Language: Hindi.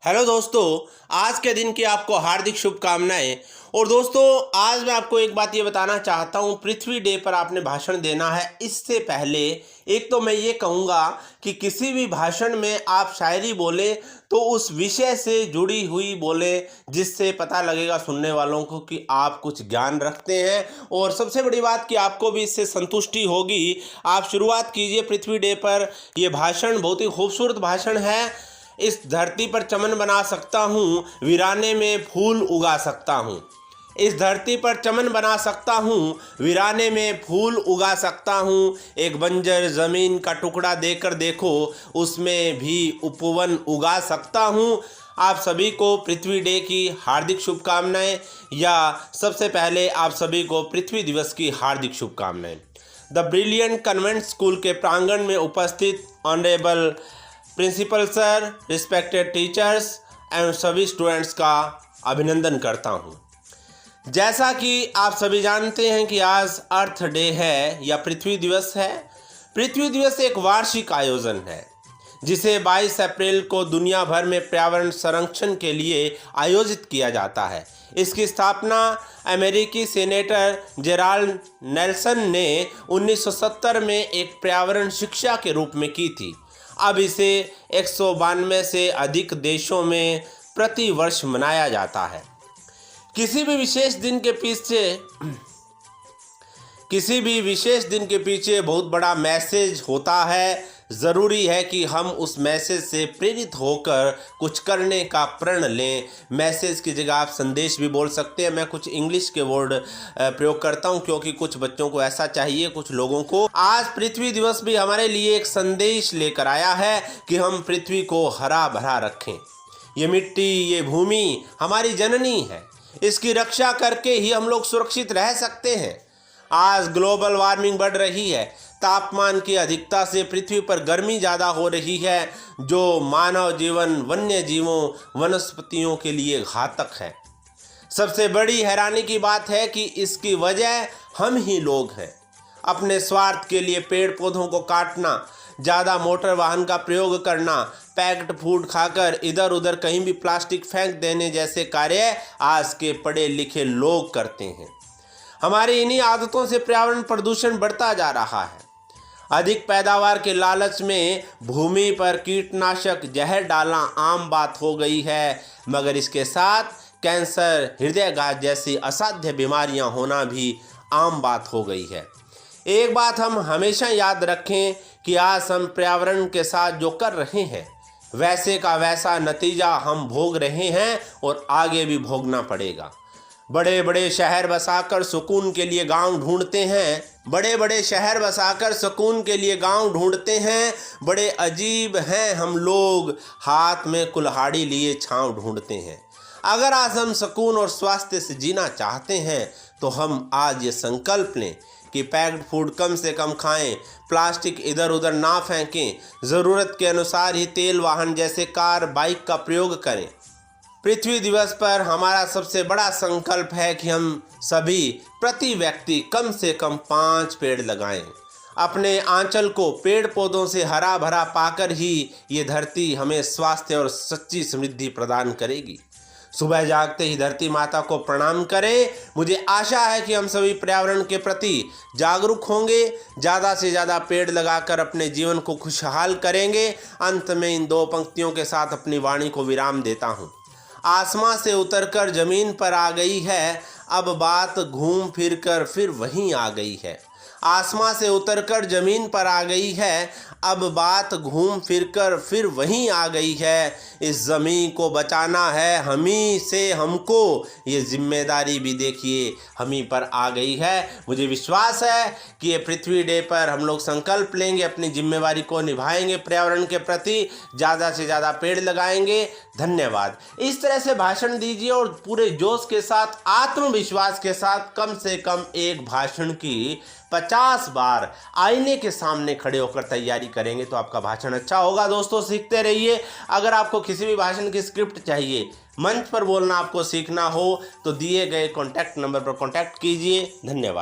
हेलो दोस्तों, आज के दिन की आपको हार्दिक शुभकामनाएं। और दोस्तों, आज मैं आपको एक बात ये बताना चाहता हूँ। पृथ्वी डे पर आपने भाषण देना है। इससे पहले एक तो मैं ये कहूँगा कि किसी भी भाषण में आप शायरी बोले तो उस विषय से जुड़ी हुई बोले, जिससे पता लगेगा सुनने वालों को कि आप कुछ ज्ञान रखते हैं। और सबसे बड़ी बात कि आपको भी इससे संतुष्टि होगी। आप शुरुआत कीजिए पृथ्वी डे पर। ये भाषण बहुत ही खूबसूरत भाषण है। इस धरती पर चमन बना सकता हूँ, वीराने में फूल उगा सकता हूँ। इस धरती पर चमन बना सकता हूँ, वीराने में फूल उगा सकता हूँ। एक बंजर ज़मीन का टुकड़ा देकर देखो, उसमें भी उपवन उगा सकता हूँ। आप सभी को पृथ्वी डे की हार्दिक शुभकामनाएं। या सबसे पहले आप सभी को पृथ्वी दिवस की हार्दिक शुभकामनाएं। द ब्रिलियंट कन्वेंट स्कूल के प्रांगण में उपस्थित honourable principal sir, respected teachers एवं सभी स्टूडेंट्स का अभिनंदन करता हूं। जैसा कि आप सभी जानते हैं कि आज अर्थ डे है या पृथ्वी दिवस है। पृथ्वी दिवस एक वार्षिक आयोजन है जिसे 22 अप्रैल को दुनिया भर में पर्यावरण संरक्षण के लिए आयोजित किया जाता है। इसकी स्थापना अमेरिकी सेनेटर जेराल्ड नेल्सन ने 1970 में एक पर्यावरण शिक्षा के रूप में की थी। अब इसे 192 से अधिक देशों में प्रति वर्ष मनाया जाता है। किसी भी विशेष दिन के पीछे बहुत बड़ा मैसेज होता है। ज़रूरी है कि हम उस मैसेज से प्रेरित होकर कुछ करने का प्रण लें। मैसेज की जगह आप संदेश भी बोल सकते हैं। मैं कुछ इंग्लिश के वर्ड प्रयोग करता हूं क्योंकि कुछ बच्चों को ऐसा चाहिए, कुछ लोगों को। आज पृथ्वी दिवस भी हमारे लिए एक संदेश लेकर आया है कि हम पृथ्वी को हरा भरा रखें। ये मिट्टी, ये भूमि हमारी जननी है। इसकी रक्षा करके ही हम लोग सुरक्षित रह सकते हैं। आज ग्लोबल वार्मिंग बढ़ रही है। तापमान की अधिकता से पृथ्वी पर गर्मी ज़्यादा हो रही है, जो मानव जीवन, वन्य जीवों, वनस्पतियों के लिए घातक है। सबसे बड़ी हैरानी की बात है कि इसकी वजह हम ही लोग हैं। अपने स्वार्थ के लिए पेड़ पौधों को काटना, ज़्यादा मोटर वाहन का प्रयोग करना, पैक्ड फूड खाकर इधर उधर कहीं भी प्लास्टिक फेंक देने जैसे कार्य आज के पढ़े लिखे लोग करते हैं। हमारी इन्हीं आदतों से पर्यावरण प्रदूषण बढ़ता जा रहा है। अधिक पैदावार के लालच में भूमि पर कीटनाशक जहर डालना आम बात हो गई है, मगर इसके साथ कैंसर, हृदयघात जैसी असाध्य बीमारियां होना भी आम बात हो गई है। एक बात हम हमेशा याद रखें कि आज हम पर्यावरण के साथ जो कर रहे हैं, वैसे का वैसा नतीजा हम भोग रहे हैं और आगे भी भोगना पड़ेगा। बड़े बड़े शहर बसाकर सुकून के लिए गांव ढूंढते हैं। बड़े अजीब हैं हम लोग, हाथ में कुल्हाड़ी लिए छांव ढूंढते हैं। अगर आज हम सुकून और स्वास्थ्य से जीना चाहते हैं तो हम आज ये संकल्प लें कि पैक्ड फूड कम से कम खाएं, प्लास्टिक इधर उधर ना फेंकें, ज़रूरत के अनुसार ही तेल वाहन जैसे कार, बाइक का प्रयोग करें। पृथ्वी दिवस पर हमारा सबसे बड़ा संकल्प है कि हम सभी प्रति व्यक्ति कम से कम 5 पेड़ लगाएं। अपने आंचल को पेड़ पौधों से हरा भरा पाकर ही ये धरती हमें स्वास्थ्य और सच्ची समृद्धि प्रदान करेगी। सुबह जागते ही धरती माता को प्रणाम करें। मुझे आशा है कि हम सभी पर्यावरण के प्रति जागरूक होंगे, ज़्यादा से ज़्यादा पेड़ लगाकर अपने जीवन को खुशहाल करेंगे। अंत में इन 2 पंक्तियों के साथ अपनी वाणी को विराम देता हूँ। आसमां से उतरकर जमीन पर आ गई है, अब बात घूम फिर कर फिर वहीं आ गई है। आसमां से उतरकर जमीन पर आ गई है, अब बात घूम फिर कर फिर वहीं आ गई है। इस ज़मीन को बचाना है हमी से हमको, ये जिम्मेदारी भी देखिए हमी पर आ गई है। मुझे विश्वास है कि ये पृथ्वी डे पर हम लोग संकल्प लेंगे, अपनी जिम्मेदारी को निभाएंगे, पर्यावरण के प्रति ज़्यादा से ज़्यादा पेड़ लगाएंगे। धन्यवाद। इस तरह से भाषण दीजिए और पूरे जोश के साथ, आत्मविश्वास के साथ कम से कम एक भाषण की 50 बार आईने के सामने खड़े होकर तैयारी करेंगे तो आपका भाषण अच्छा होगा। दोस्तों, सीखते रहिए। अगर आपको किसी भी भाषण की स्क्रिप्ट चाहिए, मंच पर बोलना आपको सीखना हो तो दिए गए कॉन्टैक्ट नंबर पर कॉन्टैक्ट कीजिए। धन्यवाद।